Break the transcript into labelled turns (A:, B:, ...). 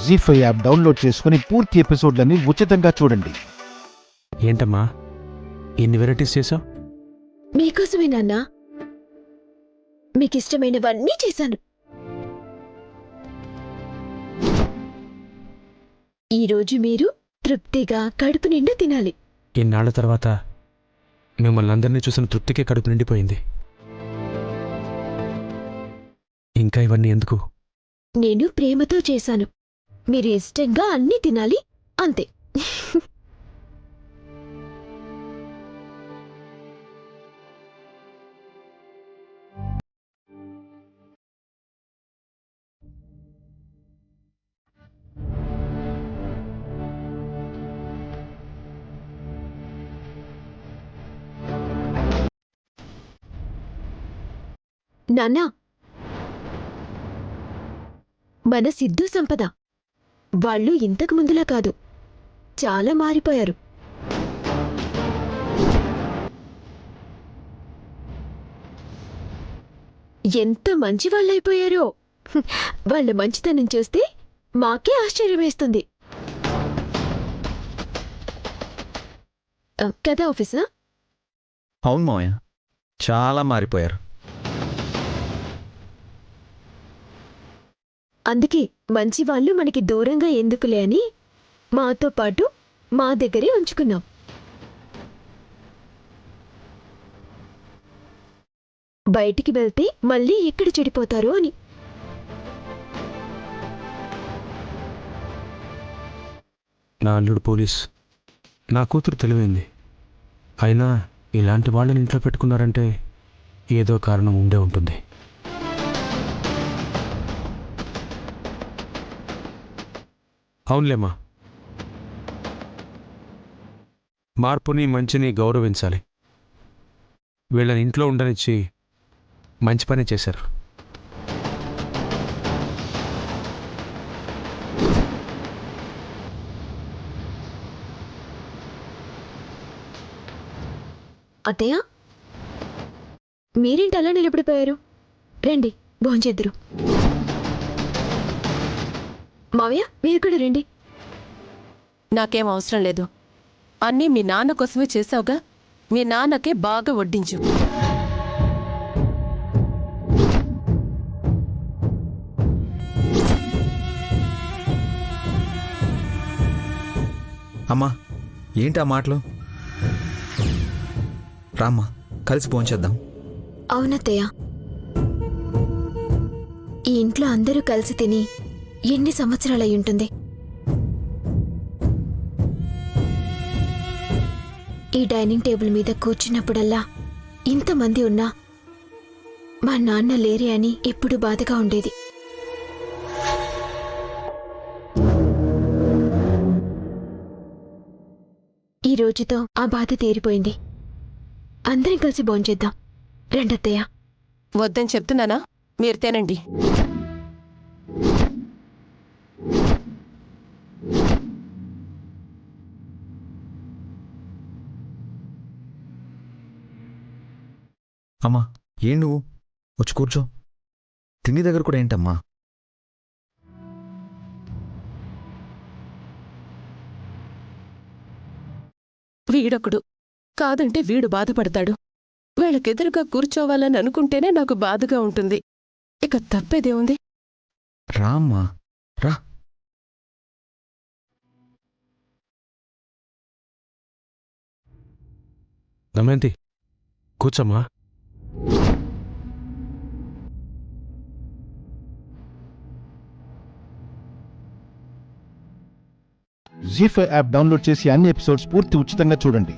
A: జీ5 app download చేసుకుని పూర్తి ఎపిసోడ్లని ఉచితంగా చూడండి.
B: ఏంటమ్మా ఎన్ని వెరైటీస్ చేసావు?
C: మీకోసమే నాన్న, మీకిష్టమైనవన్నీ చేశాను. ఈరోజు మీరు తృప్తిగా కడుపు నిండా తినాలి.
B: ఇన్నాళ్ల తర్వాత మిమ్మల్ని అందరినీ చూసిన తృప్తికే కడుపు నిండిపోయింది. ఇంకా ఇవన్నీ ఎందుకు?
C: నేను ప్రేమతో చేశాను. మీరు ఇష్టంగా అన్నీ తినాలి, అంతే. నాన్నా, మన సిద్ధు సంపద వాళ్ళు ఇంతకు ముందులా కాదు, చాలా మారిపోయారు. ఎంత మంచి వాళ్ళైపోయారో. వాళ్ళ మంచితనం చూస్తే మాకే ఆశ్చర్యమేస్తుంది కదా ఆఫీసర్?
D: అవును మావయ్య, చాలా మారిపోయారు.
C: అందుకే మంచి వాళ్ళు మనకి దూరంగా ఎందుకులే అని మాతో పాటు మా దగ్గరే ఉంచుకున్నాం. బయటికి వెళ్తే మళ్ళీ ఎక్కడ చెడిపోతారో అని.
B: నా అల్లుడు పోలీస్, నా కూతురు తెలివైంది. అయినా ఇలాంటి వాళ్ళని ఇంట్లో పెట్టుకున్నారంటే ఏదో కారణం ఉండే ఉంటుంది. అవునులేమ్మా, మార్పుని మంచిని గౌరవించాలి. వీళ్ళని ఇంట్లో ఉండనిచ్చి మంచి పని చేశారు.
C: అత్తయ్య, మీరేంటి అలా నిలబడిపోయారు? రండి, భోంచేద్దురు. మావయ్య, మీరు కూడా రండి.
E: నాకేం అవసరం లేదు. అన్నీ మీ నాన్న కోసమే చేసావుగా, మీ నాన్నకే బాగా వడ్డించు.
D: అమ్మా, ఏంటి ఆ మాటలు? రామ్మా, కలిసి భోంచేద్దాం.
C: అవునత్తయ్య, ఈ ఇంట్లో అందరూ కలిసి తిని ఎన్ని సంవత్సరాలయ్యి ఉంటుంది. ఈ డైనింగ్ టేబుల్ మీద కూర్చున్నప్పుడల్లా ఇంతమంది ఉన్నా మా నాన్న లేరే అని ఎప్పుడు బాధగా ఉండేది. ఈ రోజుతో ఆ బాధ తీరిపోయింది. అందరం కలిసి భోంచేద్దాం. రెండత్తయ్య.
E: వద్దని చెప్తున్నానా? మీరు తినండి.
D: అమ్మా, ఏం నువ్వు వచ్చి కూర్చో. తిండి దగ్గర కూడా ఏంటమ్మా?
E: వీడొకడు కాదంటే వీడు బాధపడతాడు. వీళ్ళకెదురుగా కూర్చోవాలని అనుకుంటేనే నాకు బాధగా ఉంటుంది. ఇక తప్పేదేముంది?
D: రామ్మా, రా.
B: దమయంతి, కూర్చోమ్మా.
A: జీ5 యాప్ డౌన్లోడ్ చేసి అన్ని ఎపిసోడ్స్ పూర్తి ఉచితంగా చూడండి.